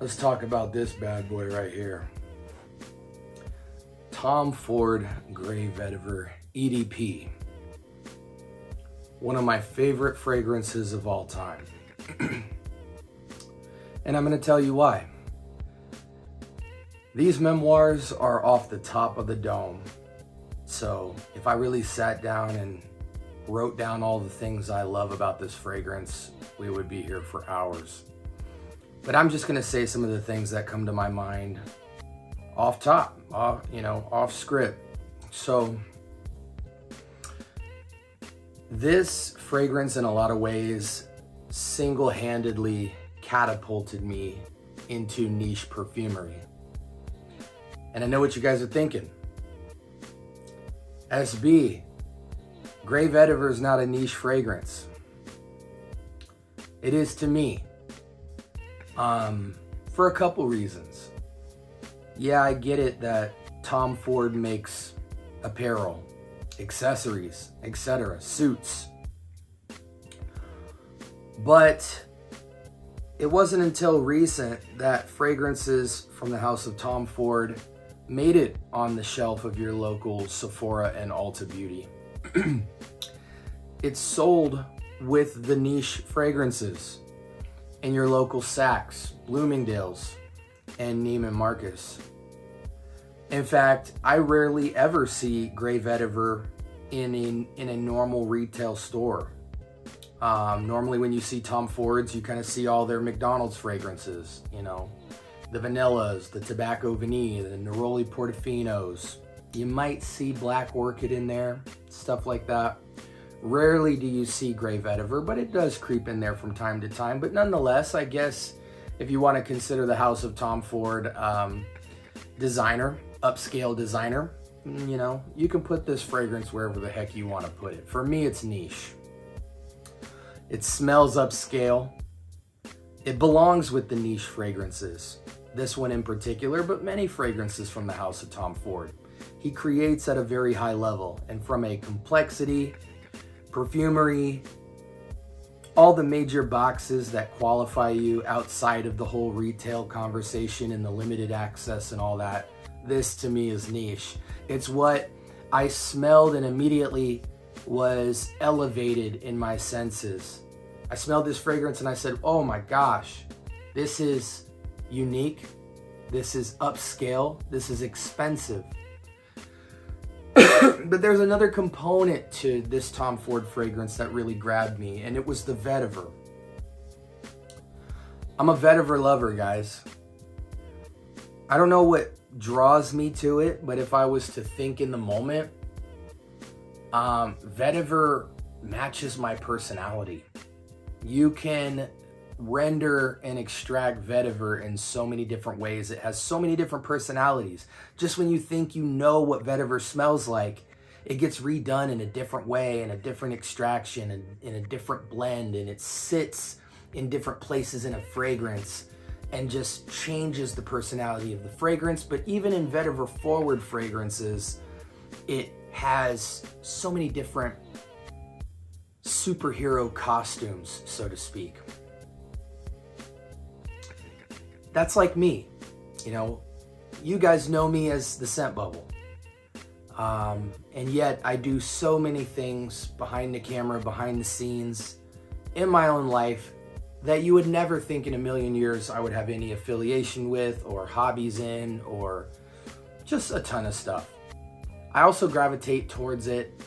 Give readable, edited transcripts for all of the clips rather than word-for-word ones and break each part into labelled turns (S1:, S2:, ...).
S1: Let's talk about this bad boy right here. Tom Ford Gray Vetiver EDP. One of my favorite fragrances of all time. And I'm going to tell you why. These memoirs are off the top of the dome. So if I really sat down and wrote down all the things I love about this fragrance, we would be here for hours. But I'm just gonna say some of the things that come to my mind off top, off script. So this fragrance in a lot of ways single-handedly catapulted me into niche perfumery. And I know what you guys are thinking. SB, Gray Vetiver is not a niche fragrance. It is to me. For a couple reasons. Yeah, I get it that Tom Ford makes apparel, accessories, etc., suits. But it wasn't until recent that fragrances from the house of Tom Ford made it on the shelf of your local Sephora and Ulta Beauty. It's sold with the niche fragrances in your local Saks, Bloomingdale's, and Neiman Marcus. In fact, I rarely ever see Gray Vetiver in a normal retail store. Normally when you see Tom Ford's, you kind of see all their McDonald's fragrances, the vanillas, the tobacco vanille, the neroli portofinos. You might see black orchid in there, stuff like that. Rarely do you see Gray Vetiver, but it does creep in there from time to time. But nonetheless, I guess if you want to consider the house of Tom Ford designer, upscale designer, you can put this fragrance wherever the heck you want to put it. For me, it's niche. It smells upscale. It belongs with the niche fragrances. This one in particular, but many fragrances from the house of Tom Ford. He creates at a very high level, and from a complexity, perfumery, all the major boxes that qualify you outside of the whole retail conversation and the limited access and all that, this to me is niche. It's what I smelled and immediately was elevated in my senses. I smelled this fragrance and I said, oh my gosh, this is unique, this is upscale, this is expensive. But there's another component to this Tom Ford fragrance that really grabbed me, and it was the vetiver. I'm a vetiver lover, guys. I don't know what draws me to it, but if I was to think in the moment, vetiver matches my personality. You can render and extract vetiver in so many different ways. It has so many different personalities. Just when you think you know what vetiver smells like, it gets redone in a different way, in a different extraction, and in a different blend, and it sits in different places in a fragrance and just changes the personality of the fragrance. But even in vetiver forward fragrances, it has so many different superhero costumes, so to speak. That's like me, you guys know me as the scent bubble. And yet I do so many things behind the camera, behind the scenes, in my own life that you would never think in a million years I would have any affiliation with or hobbies in, or just a ton of stuff. I also gravitate towards it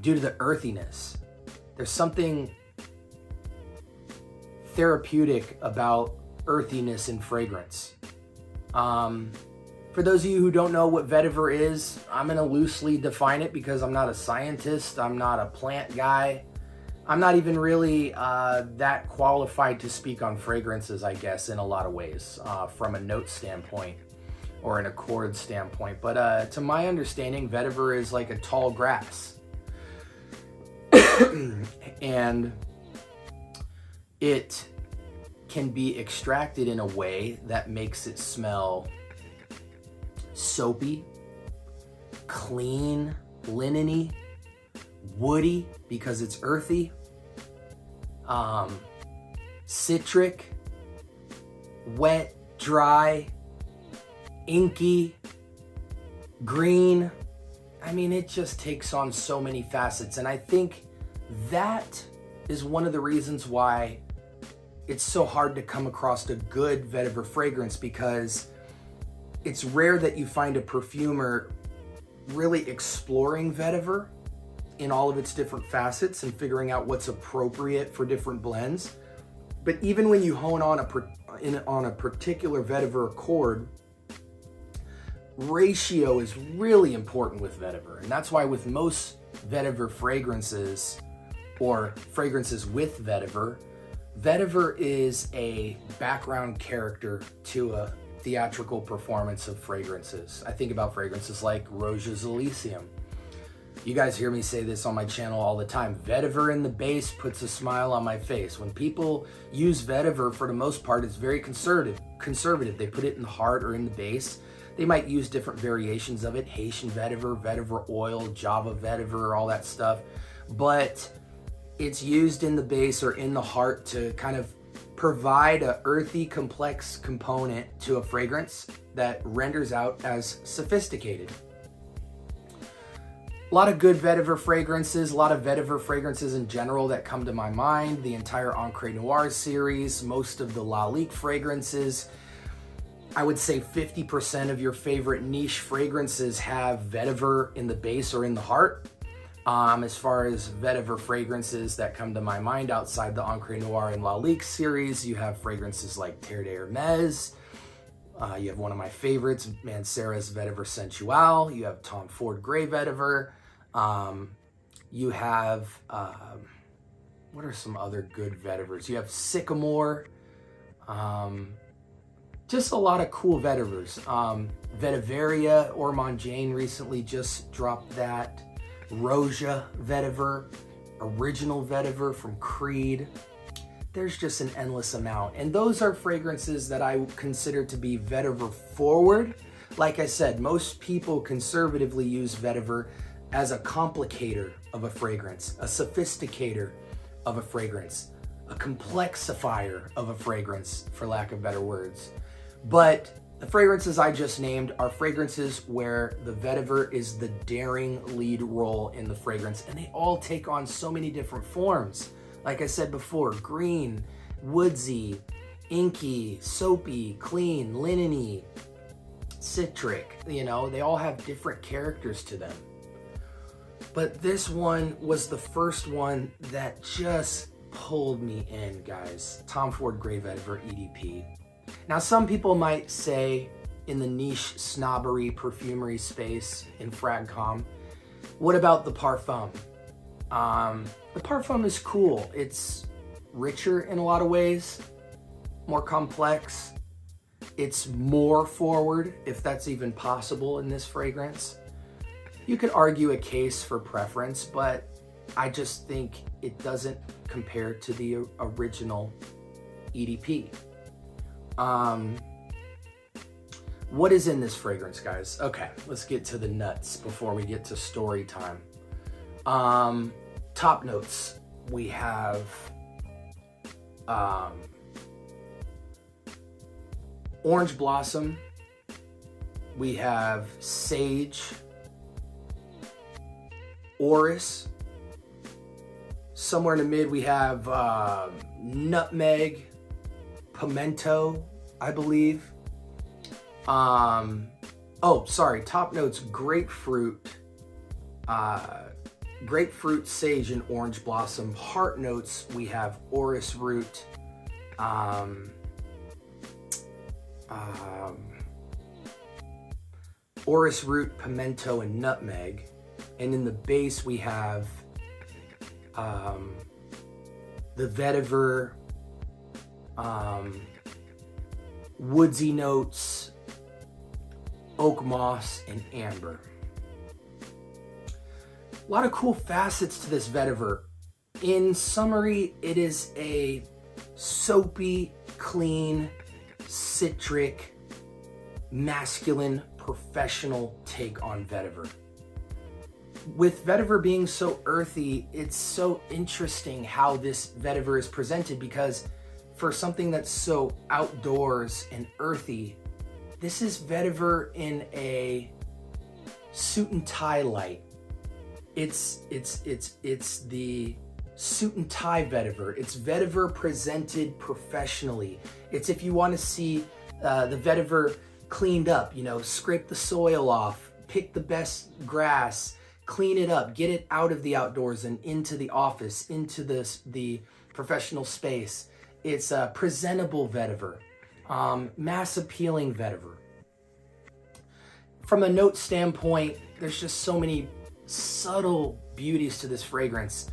S1: due to the earthiness. There's something therapeutic about earthiness in fragrance. For those of you who don't know what vetiver is, I'm going to loosely define it because I'm not a scientist, I'm not a plant guy, I'm not even really that qualified to speak on fragrances, I guess, in a lot of ways, from a note standpoint or an accord standpoint. But to my understanding, vetiver is like a tall grass. And it can be extracted in a way that makes it smell soapy, clean, linen-y, woody because it's earthy, citric, wet, dry, inky, green. I mean, it just takes on so many facets. And I think that is one of the reasons why it's so hard to come across a good vetiver fragrance, because it's rare that you find a perfumer really exploring vetiver in all of its different facets and figuring out what's appropriate for different blends. But even when you hone on a particular vetiver accord, ratio is really important with vetiver. And that's why with most vetiver fragrances, or fragrances with vetiver, vetiver is a background character to a theatrical performance of fragrances. I think about fragrances like Roja's Elysium. You guys hear me say this on my channel all the time. Vetiver in the base puts a smile on my face. When people use vetiver, for the most part, it's very conservative. They put it in the heart or in the base. They might use different variations of it, Haitian vetiver, vetiver oil, Java vetiver, all that stuff. But it's used in the base or in the heart to kind of provide a earthy, complex component to a fragrance that renders out as sophisticated. A lot of good vetiver fragrances, a lot of vetiver fragrances in general that come to my mind. The entire Ancre Noir series, most of the Lalique fragrances. I would say 50% of your favorite niche fragrances have vetiver in the base or in the heart. As far as vetiver fragrances that come to my mind outside the Ancre Noir and Lalique series, you have fragrances like Terre de Hermes. You have one of my favorites, Mancera's Vetiver Sensual. You have Tom Ford Grey Vetiver. You have, what are some other good vetivers? You have Sycamore. Just a lot of cool vetivers. Vetiveria, Ormond Jane recently just dropped that. Roja Vetiver, Original Vetiver from Creed. There's just an endless amount. And those are fragrances that I consider to be vetiver forward. Like I said, most people conservatively use vetiver as a complicator of a fragrance, a sophisticator of a fragrance, a complexifier of a fragrance, for lack of better words. But the fragrances I just named are fragrances where the vetiver is the daring lead role in the fragrance, and they all take on so many different forms. Like I said before, green, woodsy, inky, soapy, clean, linen-y, citric, you know, they all have different characters to them. But this one was the first one that just pulled me in, guys. Tom Ford Grey Vetiver EDP. Now, some people might say in the niche snobbery perfumery space in FragCom, what about the Parfum? The Parfum is cool. It's richer in a lot of ways, more complex. It's more forward, if that's even possible in this fragrance. You could argue a case for preference, but I just think it doesn't compare to the original EDP. What is in this fragrance, guys? Okay, let's get to the nuts before we get to story time. Top notes. We have orange blossom. We have sage, orris. Somewhere in the mid, we have nutmeg, pimento, I believe. Top notes, grapefruit, grapefruit, sage, and orange blossom. Heart notes, we have orris root, orris root, pimento, and nutmeg. And in the base, we have the vetiver, woodsy notes, oak moss, and amber. A lot of cool facets to this vetiver. In summary, it is a soapy, clean, citric, masculine, professional take on vetiver. With vetiver being so earthy, it's so interesting how this vetiver is presented, because for something that's so outdoors and earthy, this is vetiver in a suit and tie light. It's the suit and tie vetiver. It's vetiver presented professionally. It's if you want to see the vetiver cleaned up, you know, scrape the soil off, pick the best grass, clean it up, get it out of the outdoors and into the office, into the professional space. It's a presentable vetiver, mass appealing vetiver. From a note standpoint, there's just so many subtle beauties to this fragrance.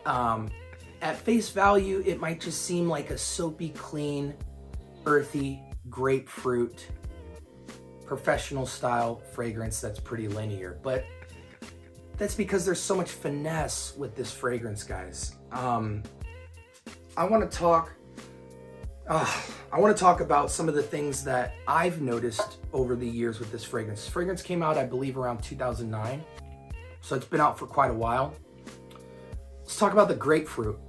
S1: At face value, it might just seem like a soapy, clean, earthy, grapefruit, professional style fragrance that's pretty linear. But that's because there's so much finesse with this fragrance, guys. I want to talk about some of the things that I've noticed over the years with this fragrance. This fragrance came out, I believe, around 2009. So it's been out for quite a while. Let's talk about the grapefruit.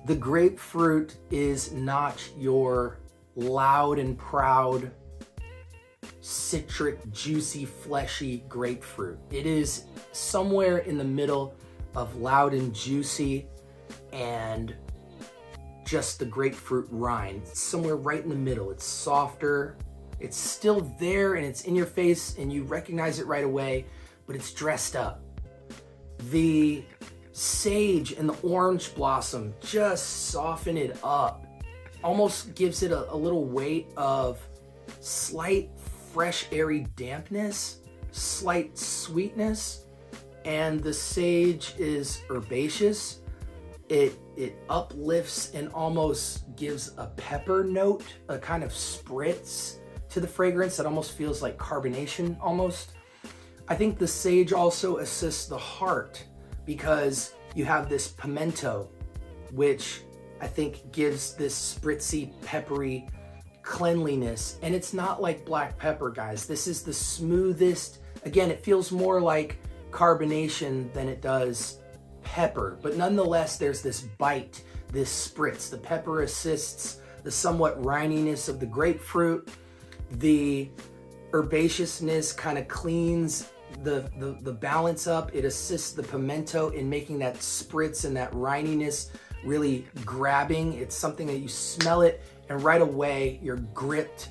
S1: The grapefruit is not your loud and proud, citric, juicy, fleshy grapefruit. It is somewhere in the middle of loud and juicy and just the grapefruit rind. It's somewhere right in the middle. It's softer. It's still there and it's in your face and you recognize it right away, but it's dressed up. The sage and the orange blossom just soften it up. Almost gives it a little weight of slight fresh, airy dampness, slight sweetness, and the sage is herbaceous. It uplifts and almost gives a pepper note, a kind of spritz to the fragrance that almost feels like carbonation almost. I think the sage also assists the heart because you have this pimento, which I think gives this spritzy, peppery cleanliness. And it's not like black pepper, guys. This is the smoothest. Again, it feels more like carbonation than it does pepper, but nonetheless, there's this bite, this spritz. The pepper assists the somewhat rininess of the grapefruit. The herbaceousness kind of cleans the balance up. It assists the pimento in making that spritz and that rininess really grabbing. It's something that you smell it and right away you're gripped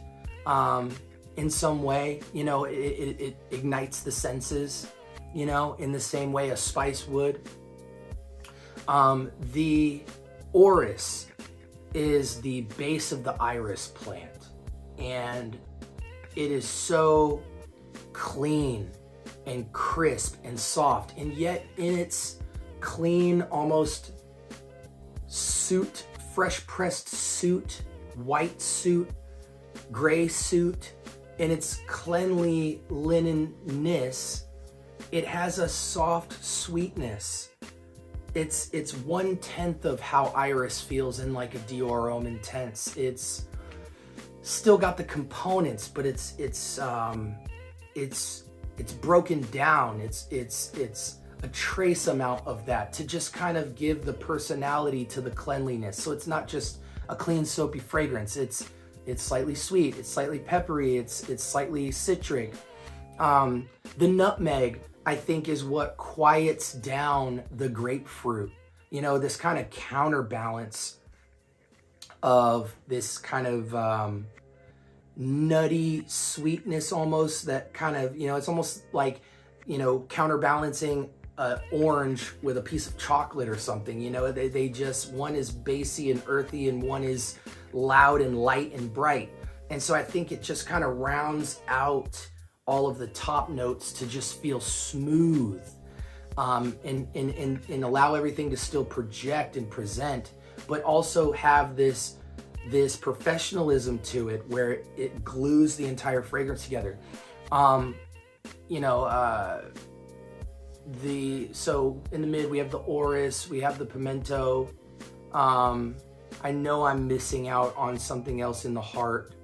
S1: in some way. You know, it ignites the senses, you know, in the same way a spice would. The orris is the base of the iris plant, and it is so clean and crisp and soft, and yet in its clean, almost suit, fresh pressed suit, white suit, gray suit, in its cleanly linenness, it has a soft sweetness. It's 1/10 of how iris feels in like a Dior Homme Intense. It's still got the components, but it's broken down. It's a trace amount of that to just kind of give the personality to the cleanliness. So it's not just a clean soapy fragrance. It's slightly sweet. It's slightly peppery. It's slightly citric. The nutmeg, I think, is what quiets down the grapefruit. You know, this kind of counterbalance of this kind of nutty sweetness almost, that kind of, you know, it's almost like, you know, counterbalancing orange with a piece of chocolate or something. You know, they just, one is bassy and earthy and one is loud and light and bright. And so I think it just kind of rounds out all of the top notes to just feel smooth, and allow everything to still project and present, but also have this professionalism to it where it glues the entire fragrance together. You know, so in the mid we have the orris, we have the pimento. I know I'm missing out on something else in the heart.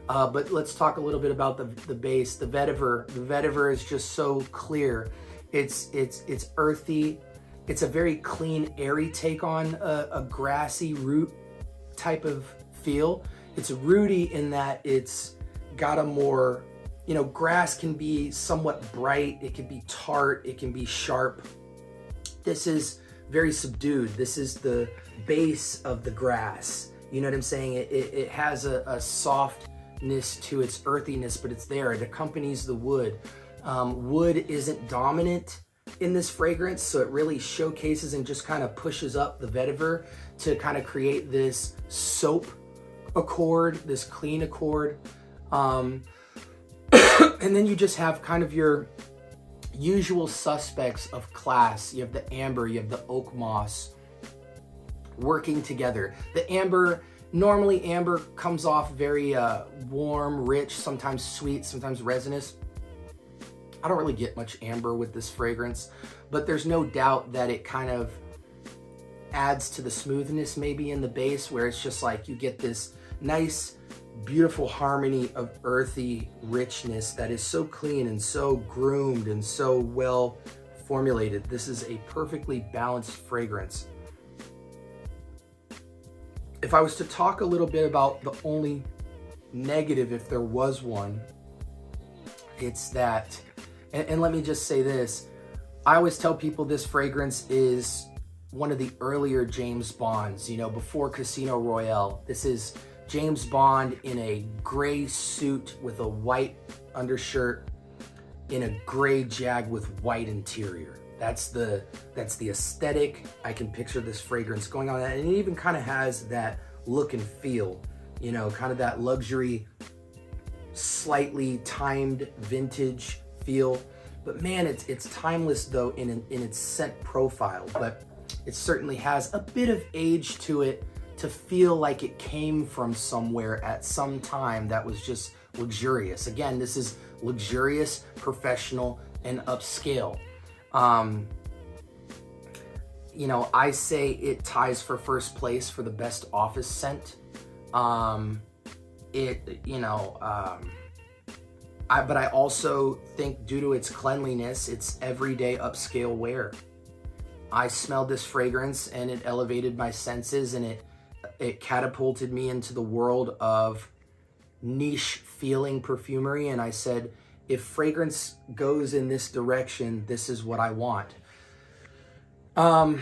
S1: But let's talk a little bit about the base, the vetiver. The vetiver is just so clear. It's earthy. It's a very clean, airy take on a grassy root type of feel. It's rooty in that it's got a more, grass can be somewhat bright, it can be tart, it can be sharp. This is very subdued. This is the base of the grass. You know what I'm saying? It has a softness to its earthiness, but it's there. It accompanies the wood. Wood isn't dominant in this fragrance, so it really showcases and just kind of pushes up the vetiver to kind of create this soap accord, this clean accord. And then you just have kind of your usual suspects of class. You have the amber, you have the oak moss working together. The amber, normally amber comes off very warm, rich, sometimes sweet, sometimes resinous. I don't really get much amber with this fragrance, but there's no doubt that it kind of adds to the smoothness maybe in the base, where it's just like you get this nice, beautiful harmony of earthy richness that is so clean and so groomed and so well formulated. This is a perfectly balanced fragrance. If I was to talk a little bit about the only negative, if there was one, it's that, and let me just say this, I always tell people this fragrance is one of the earlier James Bonds, before Casino Royale. This is James Bond in a gray suit with a white undershirt in a gray Jag with white interior. That's the aesthetic. I can picture this fragrance going on, and it even kind of has that look and feel, kind of that luxury, slightly timed vintage feel. But man, it's timeless though in its scent profile, but it certainly has a bit of age to it to feel like it came from somewhere at some time that was just luxurious. Again, this is luxurious, professional, and upscale. I say it ties for first place for the best office scent. But I also think due to its cleanliness, it's everyday upscale wear. I smelled this fragrance and it elevated my senses, and it catapulted me into the world of niche feeling perfumery. And I said, if fragrance goes in this direction, this is what I want. I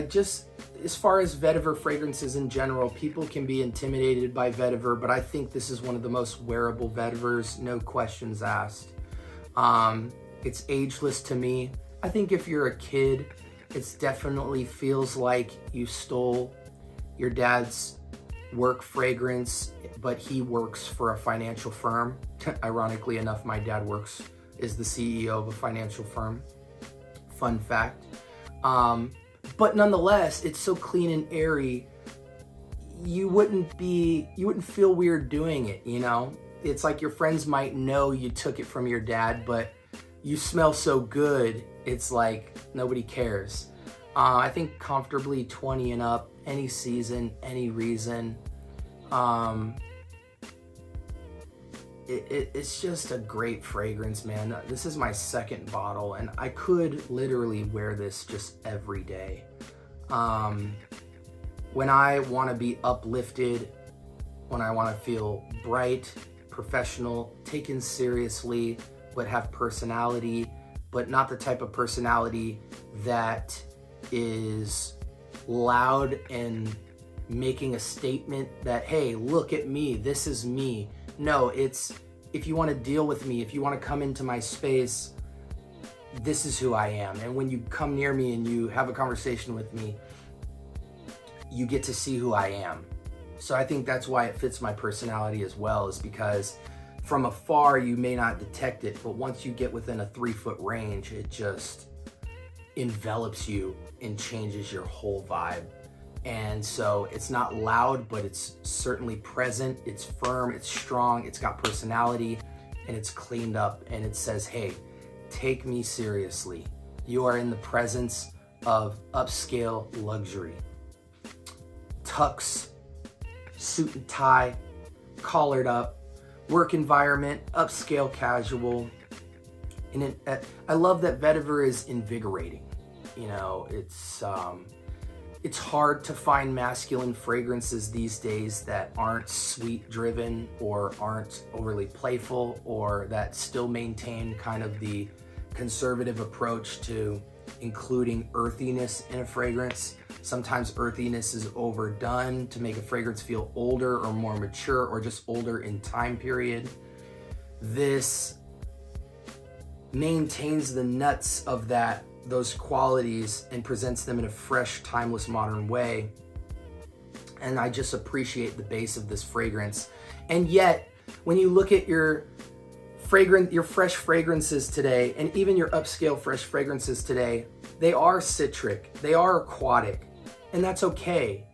S1: just, as far as vetiver fragrances in general, people can be intimidated by vetiver, but I think this is one of the most wearable vetivers, no questions asked. It's ageless to me. I think if you're a kid, it definitely feels like you stole your dad's work fragrance, but he works for a financial firm. Ironically enough, my dad is the CEO of a financial firm. Fun fact. But nonetheless, it's so clean and airy, you wouldn't feel weird doing it, It's like your friends might know you took it from your dad, but you smell so good, it's like nobody cares. I think comfortably 20 and up, any season, any reason. It's just a great fragrance, man. This is my second bottle, and I could literally wear this just every day. When I want to be uplifted, when I want to feel bright, professional, taken seriously, but have personality, but not the type of personality that is loud and making a statement that, hey, look at me, this is me. No, it's, if you want to deal with me, if you want to come into my space, this is who I am. And when you come near me and you have a conversation with me, you get to see who I am. So I think that's why it fits my personality as well, is because from afar you may not detect it, but once you get within a 3-foot range, it just envelops you and changes your whole vibe. And so it's not loud, but it's certainly present, it's firm, it's strong, it's got personality, and it's cleaned up, and it says, hey, take me seriously. You are in the presence of upscale luxury. Tux, suit and tie, collared up, work environment, upscale casual. And I love that vetiver is invigorating. It's hard to find masculine fragrances these days that aren't sweet driven or aren't overly playful, or that still maintain kind of the conservative approach to including earthiness in a fragrance. Sometimes earthiness is overdone to make a fragrance feel older or more mature or just older in time period. This maintains the nuts of those qualities and presents them in a fresh, timeless, modern way. And I just appreciate the base of this fragrance. And yet, when you look at your fresh fragrances today, and even your upscale fresh fragrances today, they are citric, they are aquatic, and that's okay.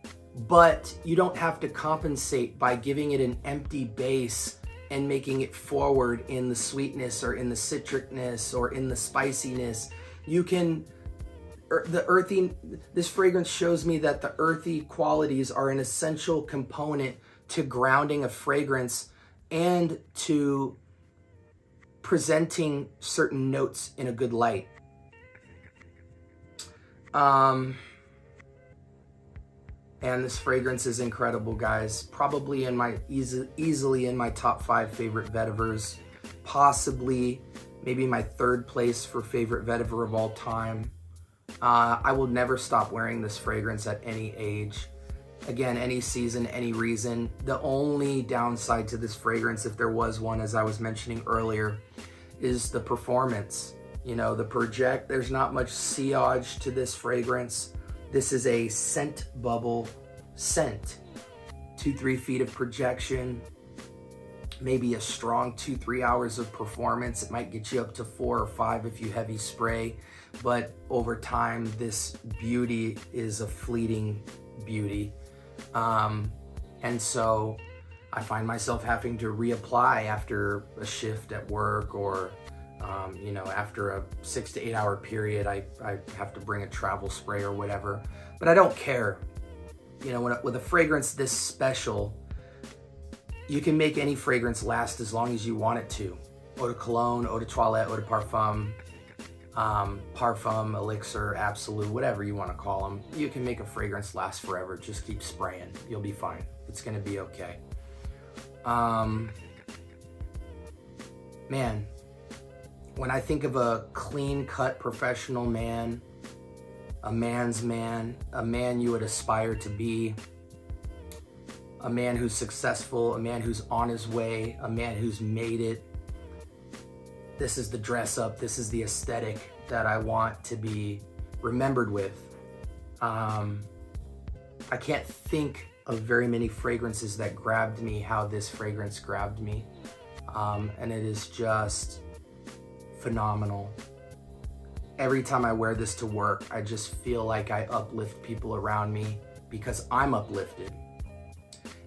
S1: But you don't have to compensate by giving it an empty base and making it forward in the sweetness or in the citricness or in the spiciness. This fragrance shows me that the earthy qualities are an essential component to grounding a fragrance and to presenting certain notes in a good light. And this fragrance is incredible, guys. Probably easily in my top 5 favorite Vetivers, possibly maybe my 3rd place for favorite Vetiver of all time. I will never stop wearing this fragrance at any age. Again, any season, any reason. The only downside to this fragrance, if there was one, as I was mentioning earlier, is the performance. You know, there's not much sillage to this fragrance. This is a scent bubble scent. 2-3 feet of projection, maybe a strong 2-3 hours of performance. It might get you up to 4 or 5 if you heavy spray, but over time, this beauty is a fleeting beauty. And so I find myself having to reapply after a shift at work, or after a 6 to 8 hour period, I have to bring a travel spray or whatever, but I don't care. You know, with a fragrance this special, you can make any fragrance last as long as you want it to. Eau de cologne, eau de toilette, eau de parfum, parfum, elixir, absolute, whatever you want to call them. You can make a fragrance last forever. Just keep spraying. You'll be fine. It's going to be okay. Man, when I think of a clean-cut professional man, a man's man, a man you would aspire to be, a man who's successful, a man who's on his way, a man who's made it, this is the dress up, this is the aesthetic that I want to be remembered with. I can't think of very many fragrances that grabbed me how this fragrance grabbed me. And it is just phenomenal. Every time I wear this to work, I just feel like I uplift people around me because I'm uplifted.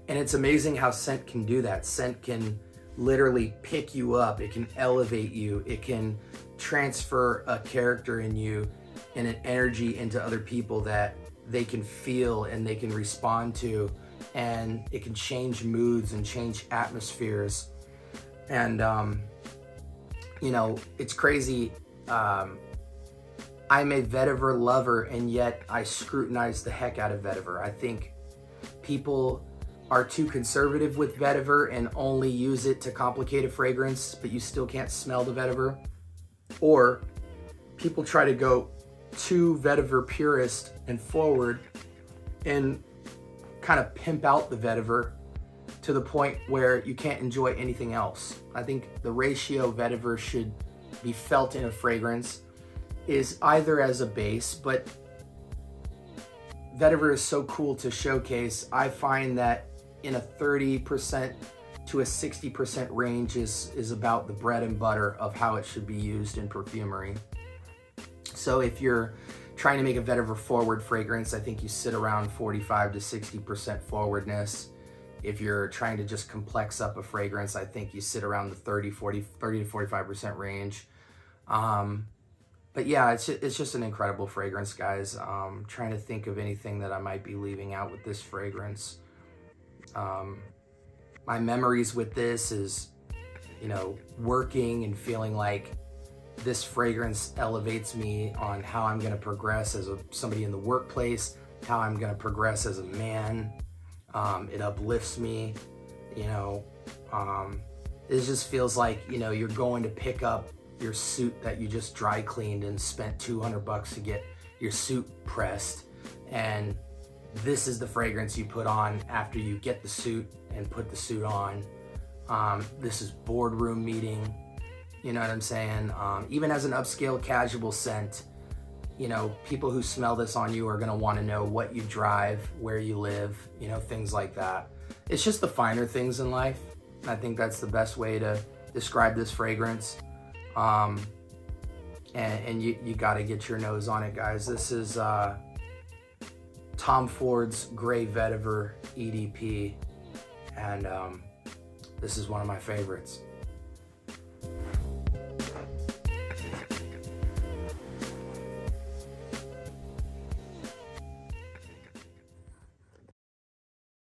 S1: And it's amazing how scent can do that. Scent can literally pick you up. It can elevate you. It can transfer a character in you and an energy into other people that they can feel and they can respond to. And it can change moods and change atmospheres. And, it's crazy. I'm a Vetiver lover, and yet I scrutinize the heck out of Vetiver. I think people are too conservative with Vetiver and only use it to complicate a fragrance, but you still can't smell the Vetiver. Or people try to go too Vetiver purist and forward and kind of pimp out the Vetiver to the point where you can't enjoy anything else. I think the ratio Vetiver should be felt in a fragrance is either as a base, but Vetiver is so cool to showcase. I find that in a 30% to a 60% range is about the bread and butter of how it should be used in perfumery. So if you're trying to make a Vetiver forward fragrance, I think you sit around 45 to 60% forwardness. If you're trying to just complex up a fragrance, I think you sit around the 30 to 45% range. But yeah, it's just an incredible fragrance, guys. Trying to think of anything that I might be leaving out with this fragrance. My memories with this is, working and feeling like this fragrance elevates me on how I'm going to progress as somebody in the workplace. how I'm gonna progress as a man. It uplifts me, you know. It just feels like, you know, you're going to pick up your suit that you just dry cleaned and spent $200 to get your suit pressed, and this is the fragrance you put on after you get the suit and put the suit on. This is boardroom meeting, you know what I'm saying? Even as an upscale casual scent, you know, people who smell this on you are gonna wanna know what you drive, where you live, you know, things like that. It's just the finer things in life. I think that's the best way to describe this fragrance. And you gotta get your nose on it, guys. This is Tom Ford's Gray Vetiver EDP, and this is one of my favorites.